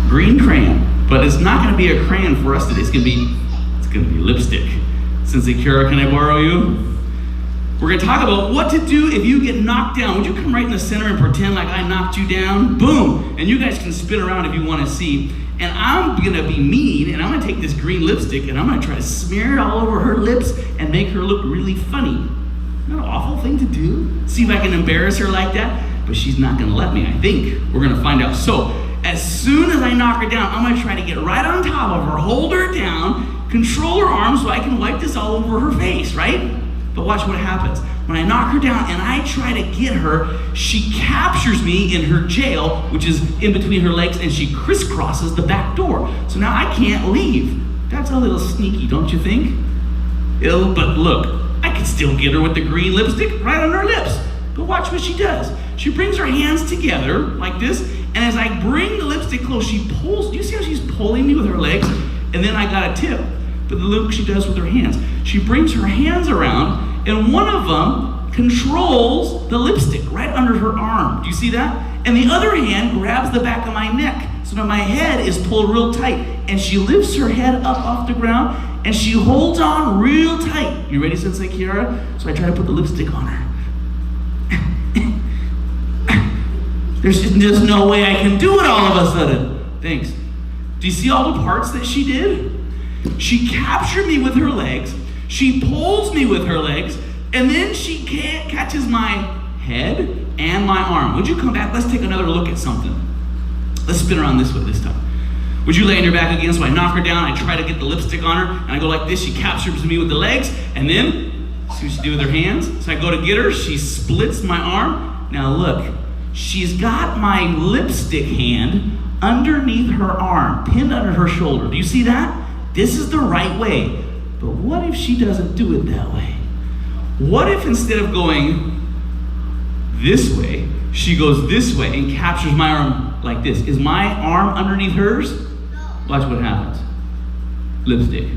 green crayon, but it's not gonna be a crayon for us today. It's gonna be lipstick. Sensei Kiara, can I borrow you? We're gonna talk about what to do if you get knocked down. Would you come right in the center and pretend like I knocked you down? Boom! And you guys can spin around if you wanna see. And I'm gonna be mean, and I'm gonna take this green lipstick, and I'm gonna try to smear it all over her lips and make her look really funny. Isn't that an awful thing to do? See if I can embarrass her like that? But she's not gonna let me, I think. We're gonna find out. So, as soon as I knock her down, I'm gonna try to get right on top of her, hold her down, control her arms so I can wipe this all over her face, right? But watch what happens. When I knock her down and I try to get her, she captures me in her jail, which is in between her legs, and she crisscrosses the back door. So now I can't leave. That's a little sneaky, don't you think? But look, I can still get her with the green lipstick right on her lips. But watch what she does. She brings her hands together like this, and as I bring the lipstick close, she pulls. Do you see how she's pulling me with her legs? And then I got a tip. But look, she does with her hands. She brings her hands around, and one of them controls the lipstick right under her arm. Do you see that? And the other hand grabs the back of my neck. So now my head is pulled real tight, and she lifts her head up off the ground, and she holds on real tight. You ready, Sensei Kiara? So I try to put the lipstick on her. There's just no way I can do it all of a sudden. Thanks. Do you see all the parts that she did? She captured me with her legs, she pulls me with her legs, and then she catches my head and my arm. Would you come back? Let's take another look at something. Let's spin around this way this time. Would you lay on your back again? So I knock her down, I try to get the lipstick on her, and I go like this. She captures me with the legs, and then see what she do with her hands. So I go to get her, she splits my arm. Now look, she's got my lipstick hand underneath her arm, pinned under her shoulder. Do you see that? This is the right way. But what if she doesn't do it that way? What if instead of going this way, she goes this way and captures my arm like this? Is my arm underneath hers? Watch what happens. Lipstick.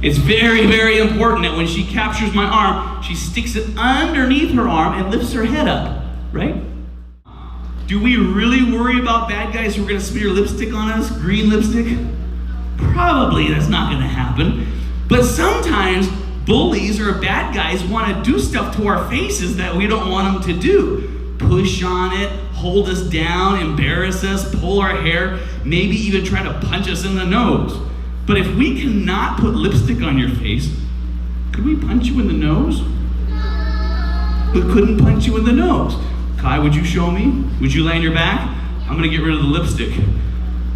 It's very, very important that when she captures my arm, she sticks it underneath her arm and lifts her head up, right? Do we really worry about bad guys who are gonna smear lipstick on us, green lipstick? Probably that's not gonna happen. But sometimes bullies or bad guys wanna do stuff to our faces that we don't want them to do. Push on it, hold us down, embarrass us, pull our hair, maybe even try to punch us in the nose. But if we cannot put lipstick on your face, could we punch you in the nose? We couldn't punch you in the nose. Kai, would you show me? Would you lay on your back? I'm gonna get rid of the lipstick.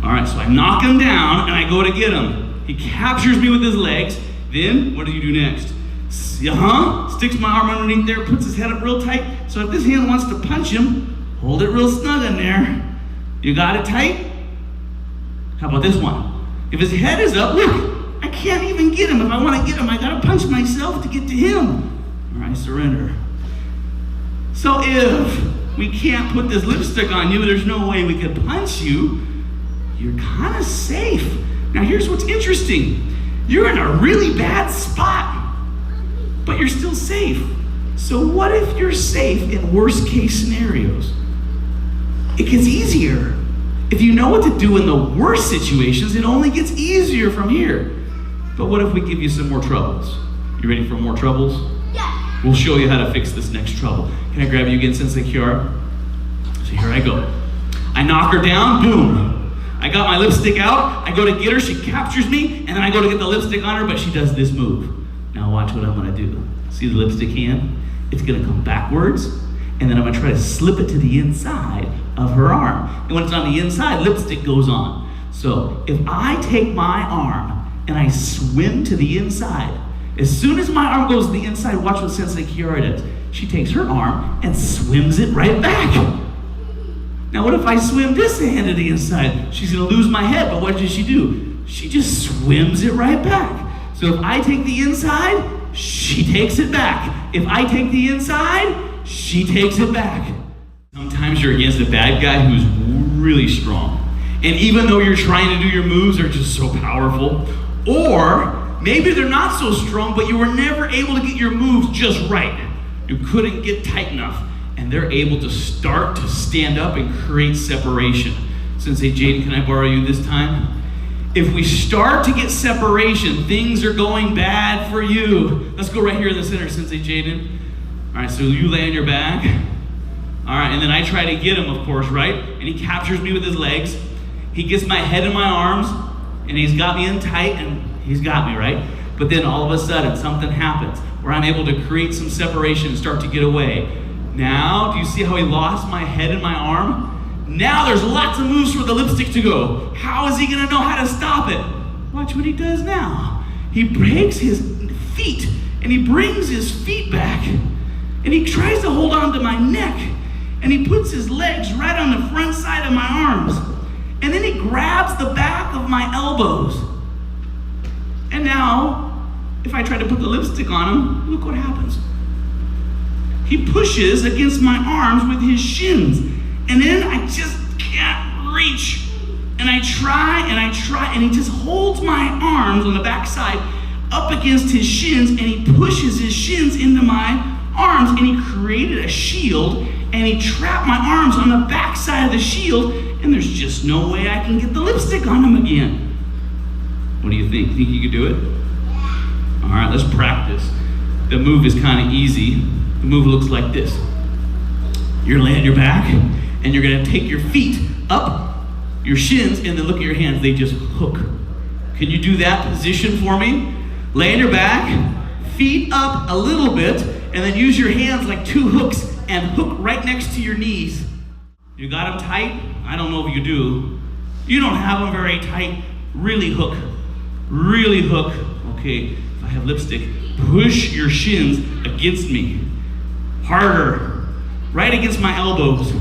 All right, so I knock him down and I go to get him. He captures me with his legs. Then, what do you do next? Sticks my arm underneath there, puts his head up real tight. So if this hand wants to punch him, hold it real snug in there. You got it tight? How about this one? If his head is up, look, I can't even get him. If I want to get him, I gotta punch myself to get to him. Or I surrender. So if we can't put this lipstick on you, there's no way we could punch you, you're kind of safe. Now here's what's interesting. You're in a really bad spot, but you're still safe. So what if you're safe in worst case scenarios? It gets easier. If you know what to do in the worst situations, it only gets easier from here. But what if we give you some more troubles? You ready for more troubles? Yeah. We'll show you how to fix this next trouble. Can I grab you again, Sensei Kiara? So here I go. I knock her down, boom. I got my lipstick out, I go to get her, she captures me, and then I go to get the lipstick on her, but she does this move. Now watch what I'm gonna do. See the lipstick hand? It's gonna come backwards, and then I'm gonna try to slip it to the inside of her arm. And when it's on the inside, lipstick goes on. So if I take my arm and I swim to the inside, as soon as my arm goes to the inside, watch what Sensei Kiara does. She takes her arm and swims it right back. Now what if I swim this hand to the inside? She's gonna lose my head, but what does she do? She just swims it right back. So if I take the inside, she takes it back. If I take the inside, she takes it back. Sometimes you're against a bad guy who's really strong. And even though you're trying to do your moves, they're just so powerful. Or maybe they're not so strong, but you were never able to get your moves just right. You couldn't get tight enough. And they're able to start to stand up and create separation. Sensei Jaden, can I borrow you this time? If we start to get separation, things are going bad for you. Let's go right here in the center, Sensei Jaden. All right, so you lay on your back. All right, and then I try to get him, of course, right? And he captures me with his legs. He gets my head in my arms, and he's got me in tight, and he's got me, right? But then all of a sudden, something happens where I'm able to create some separation and start to get away. Now, do you see how he lost my head and my arm? Now there's lots of moves for the lipstick to go. How is he gonna know how to stop it? Watch what he does now. He breaks his feet, and he brings his feet back, and he tries to hold on to my neck, and he puts his legs right on the front side of my arms, and then he grabs the back of my elbows. And now, if I try to put the lipstick on him, look what happens. He pushes against my arms with his shins, and then I just can't reach. And I try, and he just holds my arms on the backside up against his shins, and he pushes his shins into my arms, and he created a shield, and he trapped my arms on the backside of the shield, and there's just no way I can get the lipstick on him again. What do you think? Think you could do it? All right, let's practice. The move is kind of easy. The move looks like this. You're laying on your back, and you're gonna take your feet up, your shins, and then look at your hands. They just hook. Can you do that position for me? Lay on your back, feet up a little bit, and then use your hands like two hooks and hook right next to your knees. You got them tight? I don't know if you do. You don't have them very tight. Really hook. Really hook. Okay, if I have lipstick, push your shins against me. Harder. Right against my elbows.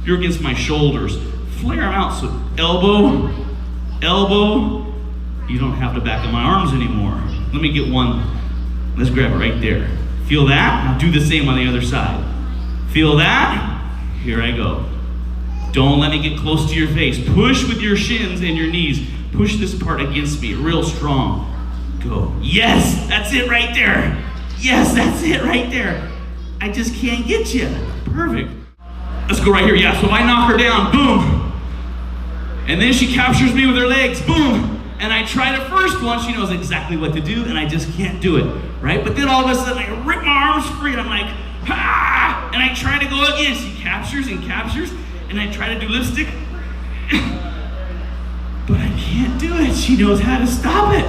You're against my shoulders. Flare them out. So elbow, elbow. You don't have the back of my arms anymore. Let me get one. Let's grab it right there. Feel that? Now do the same on the other side. Feel that? Here I go. Don't let me get close to your face. Push with your shins and your knees. Push this part against me, real strong. Go. Yes, that's it right there. Yes, that's it right there. I just can't get you. Perfect. Let's go right here. Yeah, so I knock her down. Boom. And then she captures me with her legs. Boom. And I try the first one. She knows exactly what to do, and I just can't do it. Right? But then all of a sudden, I rip my arms free, and I'm like, ha! And I try to go again. She captures and captures, and I try to do lipstick. But I can't do it. She knows how to stop it.